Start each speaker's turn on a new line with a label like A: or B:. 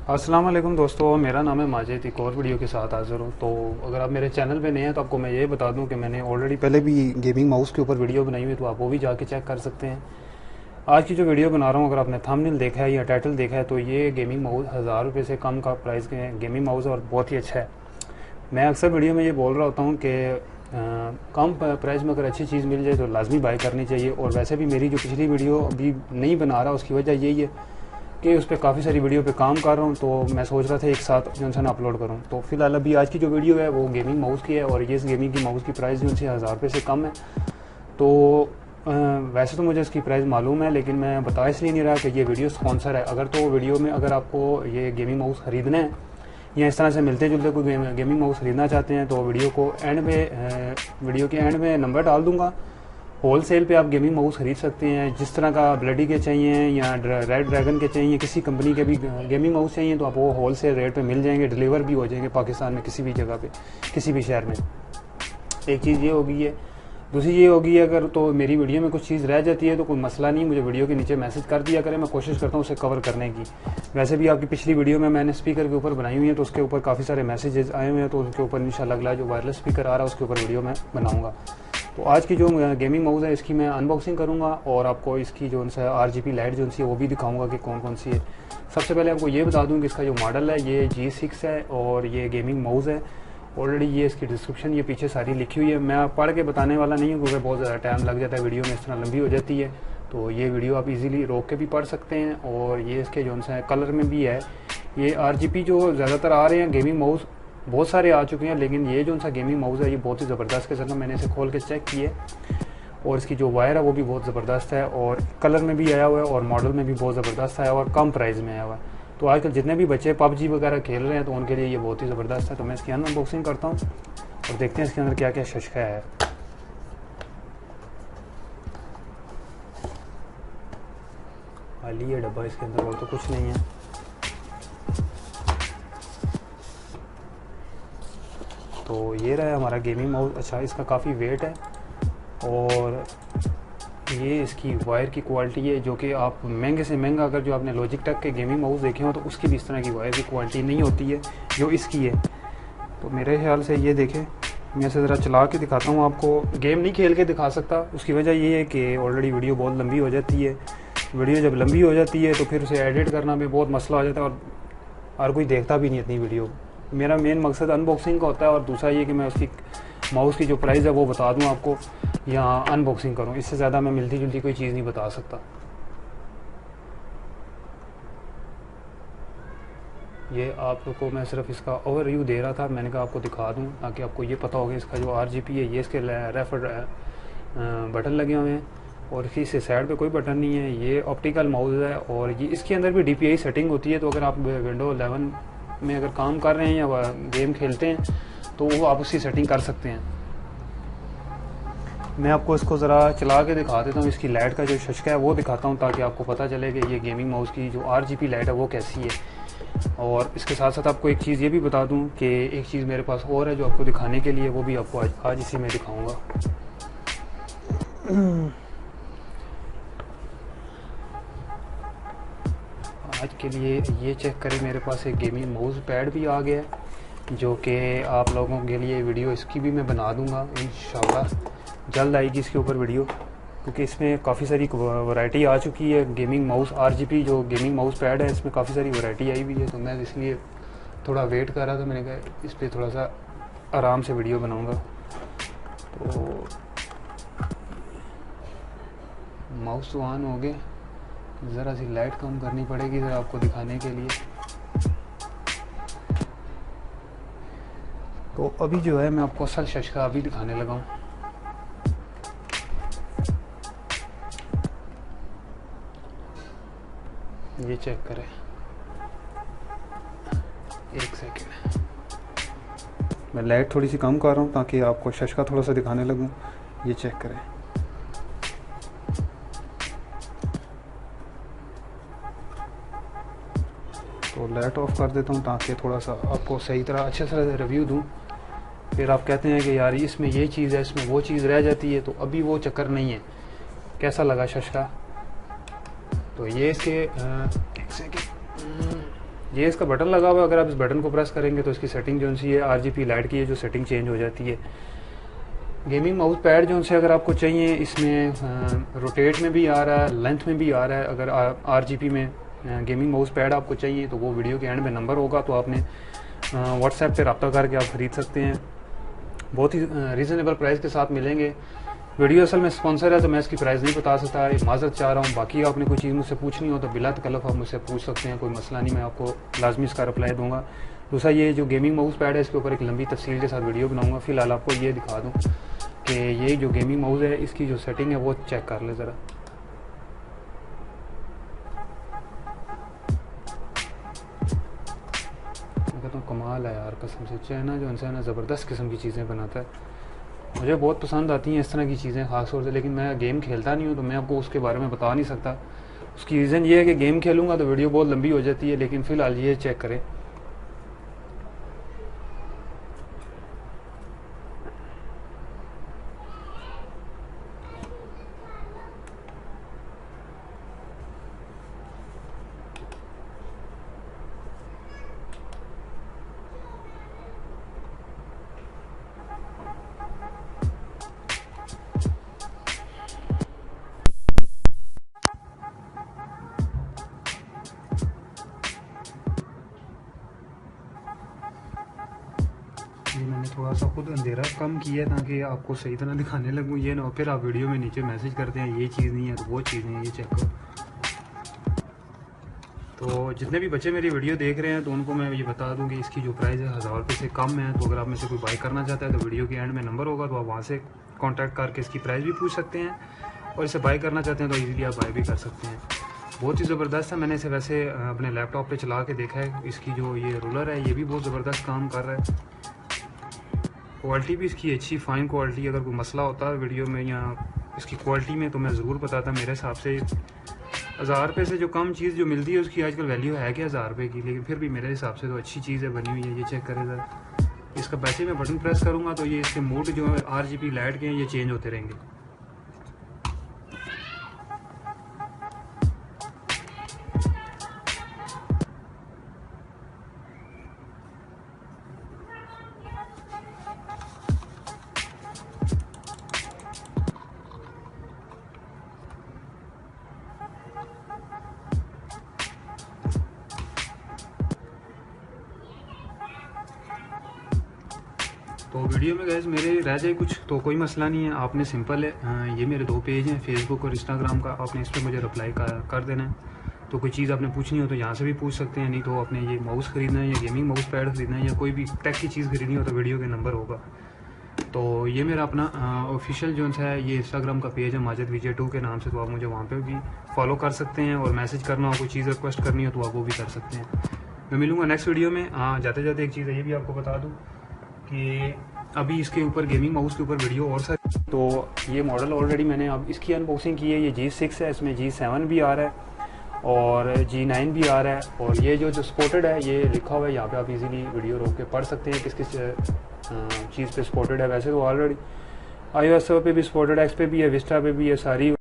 A: अस्सलाम वालेकुम दोस्तों, मेरा नाम है माजिद। एक और वीडियो के साथ हाज़िर हूँ। तो अगर आप मेरे चैनल पे नए हैं तो आपको मैं ये बता दूं कि मैंने ऑलरेडी पहले भी गेमिंग माउस के ऊपर वीडियो बनाई हुई है, तो आप वो भी जाके चेक कर सकते हैं। आज की जो वीडियो बना रहा हूँ, अगर आपने थंबनेल देखा है या टाइटल देखा है, तो ये गेमिंग माउस 1000 रुपये से कम का प्राइस के गेमिंग माउस है और बहुत ही अच्छा है। मैं अक्सर वीडियो में ये बोल रहा होता हूँ कि कम प्राइस में अगर अच्छी चीज़ मिल जाए तो लाजमी बाय करनी चाहिए। और वैसे भी मेरी जो पिछली वीडियो अभी नहीं बना रहा, उसकी वजह यही है कि उस पर काफ़ी सारी वीडियो पे काम कर रहा हूँ, तो मैं सोच रहा था एक साथ जो है ना अपलोड करूँ। तो फिलहाल अभी आज की जो वीडियो है वो गेमिंग माउस की है और ये इस गेमिंग की माउस की प्राइस जो है 1000 रुपये से कम है। तो वैसे तो मुझे इसकी प्राइस मालूम है, लेकिन मैं बता इसलिए नहीं रहा कि ये वीडियो स्पॉन्सर है। अगर तो वीडियो में अगर आपको ये गेमिंग माउस ख़रीदना है या इस तरह से मिलते जुलते कोई गेमिंग माउस ख़रीदना चाहते हैं, तो वीडियो के एंड में नंबर डाल दूँगा। होल सेल पर आप गेमिंग माउस ख़रीद सकते हैं। जिस तरह का ब्लडी के चाहिए या रेड ड्रैगन के चाहिए, किसी कंपनी के भी गेमिंग माउस चाहिए, तो आप वो होल सेल रेट पर मिल जाएंगे। डिलीवर भी हो जाएंगे पाकिस्तान में किसी भी जगह पे, किसी भी शहर में। एक चीज़ ये होगी है। दूसरी ये होगी, अगर तो मेरी वीडियो में कुछ चीज़ रह जाती है तो कोई मसला नहीं, मुझे वीडियो के नीचे मैसेज कर दिया करें, मैं कोशिश करता हूँ उसे कवर करने की। वैसे भी आपकी पिछली वीडियो में मैंने स्पीकर के ऊपर बनाई हुई है, तो उसके ऊपर काफ़ी सारे मैसेजेस आए हुए हैं, तो उसके ऊपर इंशाल्लाह अगला जो वायरलेस स्पीकर आ रहा है उसके ऊपर वीडियो मैं बनाऊँगा। तो आज की जो गेमिंग माउस है इसकी मैं अनबॉक्सिंग करूँगा और आपको इसकी जो सा RGB लाइट जो सी है वो भी दिखाऊँगा कि कौन कौन सी है। सबसे पहले आपको ये बता दूँ कि इसका जो मॉडल है ये G6 है और ये गेमिंग माउस है। ऑलरेडी ये इसकी डिस्क्रिप्शन ये पीछे सारी लिखी हुई है। मैं पढ़ के बताने वाला नहीं हूँ क्योंकि बहुत ज़्यादा टाइम लग जाता है, वीडियो में इस तरह लंबी हो जाती है। तो ये वीडियो आप इजीली रोक के भी पढ़ सकते हैं। और ये इसके जो सा कलर में भी है। ये RGB जो ज़्यादातर आ रहे हैं गेमिंग माउस बहुत सारे आ चुके हैं, लेकिन ये जो सा गेमिंग माउस है ये बहुत ही ज़बरदस्त किस्म का, मैंने इसे खोल के चेक किए और इसकी जो वायर है वो भी बहुत ज़बरदस्त है और कलर में भी आया हुआ है और मॉडल में भी बहुत ज़बरदस्त आया हुआ है और कम प्राइस में आया हुआ है। तो आजकल जितने भी बच्चे PUBG वगैरह खेल रहे हैं तो उनके लिए ये बहुत ही ज़बरदस्त है। तो मैं इसकी अनबॉक्सिंग करता हूँ और देखते हैं इसके अंदर क्या क्या शशका है। खाली ये डब्बा, इसके अंदर और तो कुछ नहीं है। तो ये रहा है हमारा गेमिंग माउस। अच्छा, इसका काफ़ी वेट है और ये इसकी वायर की क्वालिटी है जो कि आप महंगे से महंगा, अगर जो आपने लॉजिटेक के गेमिंग माउस देखे हो तो उसकी भी इस तरह की वायर की क्वालिटी नहीं होती है जो इसकी है। तो मेरे ख्याल से ये देखें, मैं इसे ज़रा चला के दिखाता हूँ आपको। गेम नहीं खेल के दिखा सकता, उसकी वजह ये है कि ऑलरेडी वीडियो बहुत लंबी हो जाती है। वीडियो जब लंबी हो जाती है तो फिर उसे एडिट करना भी बहुत मसला हो जाता है और हर कोई देखता भी नहीं इतनी वीडियो। मेरा मेन मकसद अनबॉक्सिंग का होता है और दूसरा ये कि मैं उसकी माउस की जो प्राइस है वो बता दूं आपको या अनबॉक्सिंग करूं। इससे ज़्यादा मैं मिलती जुलती कोई चीज़ नहीं बता सकता। ये आप लोग को मैं सिर्फ इसका ओवरव्यू दे रहा था, मैंने कहा आपको दिखा दूं ताकि आपको ये पता होगा। इसका जो RGB है ये इसके रेफर बटन लगे हुए हैं और इससे साइड पे कोई बटन नहीं है। ये ऑप्टिकल माउस है और ये इसके अंदर भी DPI सेटिंग होती है। तो अगर आप विंडो 11 में अगर काम कर रहे हैं या गेम खेलते हैं तो वो आप उसकी सेटिंग कर सकते हैं। मैं आपको इसको ज़रा चला के दिखा देता हूँ, इसकी लाइट का जो शशका है वो दिखाता हूँ ताकि आपको पता चले कि ये गेमिंग माउस की जो RGB लाइट है वो कैसी है। और इसके साथ साथ आपको एक चीज़ ये भी बता दूँ कि एक चीज़ मेरे पास और है जो आपको दिखाने के लिए, वो भी आपको आज इसी में दिखाऊँगा। आज के लिए ये चेक करें, मेरे पास एक गेमिंग माउस पैड भी आ गया है जो कि आप लोगों के लिए वीडियो इसकी भी मैं बना दूंगा इंशाल्लाह। जल्द आएगी इसके ऊपर वीडियो क्योंकि इसमें काफ़ी सारी वैरायटी आ चुकी है। गेमिंग माउस RGB जो गेमिंग माउस पैड है इसमें काफ़ी सारी वैरायटी आई हुई है। तो मैं इसलिए थोड़ा वेट कर रहा था, मैंने कहा इस पर थोड़ा सा आराम से वीडियो बनाऊँगा। तो माउस तो ऑन हो गए, ज़रा सी लाइट कम करनी पड़ेगी ज़रा आपको दिखाने के लिए। तो अभी जो है मैं आपको असल शशका अभी दिखाने लगा हूँ। ये चेक करें, एक सेकेंड, मैं लाइट थोड़ी सी कम कर रहा हूँ ताकि आपको शशका थोड़ा सा दिखाने लगूँ। ये चेक करें, तो लाइट ऑफ कर देता हूँ ताकि थोड़ा सा आपको सही तरह अच्छे से रिव्यू दूँ। फिर आप कहते हैं कि यार इसमें ये चीज़ है, इसमें वो चीज़ रह जाती है, तो अभी वो चक्कर नहीं है। कैसा लगा शशका? तो ये इसके एक सेकेंड, ये इसका बटन लगा हुआ है, अगर आप इस बटन को प्रेस करेंगे तो इसकी सेटिंग जो सी है RGB लाइट की है जो सेटिंग चेंज हो जाती है। गेमिंग माउस पैड जो से अगर आपको चाहिए, इसमें रोटेट में भी आ रहा है, लेंथ में भी आ रहा है। अगर RGB में गेमिंग माउस पैड आपको चाहिए तो वो वीडियो के एंड में नंबर होगा, तो आपने व्हाट्सएप पे रब्ता करके आप ख़रीद सकते हैं। बहुत ही रीज़नेबल प्राइस के साथ मिलेंगे। वीडियो असल में स्पॉन्सर है तो मैं इसकी प्राइस नहीं बता सकता, माजरत चाह रहा हूँ। बाकी आपने कोई चीज़ मुझसे पूछनी हो तो बिला तकल्लुफ़ आप मुझसे पूछ सकते हैं, कोई मसला नहीं, मैं आपको लाजमी इसका रिप्लाई दूंगा। दूसरा ये जो गेमिंग माउस पैड है इसके ऊपर एक लंबी तफसील के साथ वीडियो बनाऊंगा। फ़िलहाल आपको ये दिखा दूँ कि ये जो गेमिंग माउस है इसकी जो सेटिंग है वो चेक कर ले ज़रा। तो कमाल है यार, कसम से। चाइना जो है ना ज़बरदस्त किस्म की चीज़ें बनाता है, मुझे बहुत पसंद आती हैं इस तरह की चीज़ें ख़ास तौर से। लेकिन मैं गेम खेलता नहीं हूँ तो मैं आपको उसके बारे में बता नहीं सकता। उसकी रीज़न ये है कि गेम खेलूँगा तो वीडियो बहुत लंबी हो जाती है। लेकिन फ़िलहाल ये चेक करें, ये मैंने थोड़ा सा खुद अंधेरा कम किया ताकि आपको सही तरह दिखाने लगूँ। ये ना हो फिर आप वीडियो में नीचे मैसेज करते हैं ये चीज़ नहीं है तो वो चीज़ नहीं है। ये चेक करो। तो जितने भी बच्चे मेरी वीडियो देख रहे हैं तो उनको मैं ये बता दूं कि इसकी जो प्राइस है 1000 रुपये से कम है। तो अगर आप में से कोई बाई करना चाहता है तो वीडियो के एंड में नंबर होगा, तो आप वहाँ से कांटेक्ट करके इसकी प्राइस भी पूछ सकते हैं। और इसे बाई करना चाहते हैं तो इजीली आप बाई भी कर सकते हैं। बहुत ही ज़बरदस्त है। मैंने इसे वैसे अपने लैपटॉप पे चला के देखा है। इसकी जो ये रोलर है ये भी बहुत ज़बरदस्त काम कर रहा है। क्वालिटी भी इसकी अच्छी फ़ाइन क्वालिटी। अगर कोई मसला होता है वीडियो में या इसकी क्वालिटी में तो मैं ज़रूर बताता। मेरे हिसाब से 1000 रुपये से जो कम चीज़ जो मिलती है उसकी आजकल वैल्यू है क्या 1000 रुपये की, लेकिन फिर भी मेरे हिसाब से तो अच्छी चीज़ है, बनी हुई है। ये चेक करें ज़रा। इसका पैसे में बटन प्रेस करूँगा तो ये इसके मोड जो है RGB लाइट के हैं ये चेंज होते रहेंगे। तो वीडियो में गैस मेरे रह जाए कुछ तो कोई मसला नहीं है। आपने सिंपल है, ये मेरे 2 पेज हैं, फेसबुक और इंस्टाग्राम का। आपने इस पर मुझे रिप्लाई कर देना है। तो कोई चीज़ आपने पूछनी हो तो यहाँ से भी पूछ सकते हैं, नहीं तो आपने ये माउस ख़रीदना है या गेमिंग माउस पैड ख़रीदना है या कोई भी टेक की चीज़ ख़रीदनी हो तो वीडियो के नंबर होगा। तो ये मेरा अपना ऑफिशियल जो है ये इंस्टाग्राम का पेज है माजिद VJ2 के नाम से। तो आप मुझे वहाँ पे भी फॉलो कर सकते हैं और मैसेज करना हो, कोई चीज़ रिक्वेस्ट करनी हो तो आप वो भी कर सकते हैं। मैं मिलूँगा नेक्स्ट वीडियो में। जाते जाते एक चीज़ है ये भी आपको बता दूँ कि अभी इसके ऊपर गेमिंग माउस के ऊपर वीडियो और सारी। तो ये मॉडल ऑलरेडी मैंने अब इसकी अनबॉक्सिंग की है। ये G6 है, इसमें G7 भी आ रहा है और G9 भी आ रहा है। और ये जो सपोर्टेड है ये लिखा हुआ है यहाँ पे, आप इजीली वीडियो रोक के पढ़ सकते हैं किस किस चीज़ पे सपोर्टेड है। वैसे तो ऑलरेडी iOS पे भी सपोर्टेड है, एक्स पे भी है, विस्टा पे भी है, सारी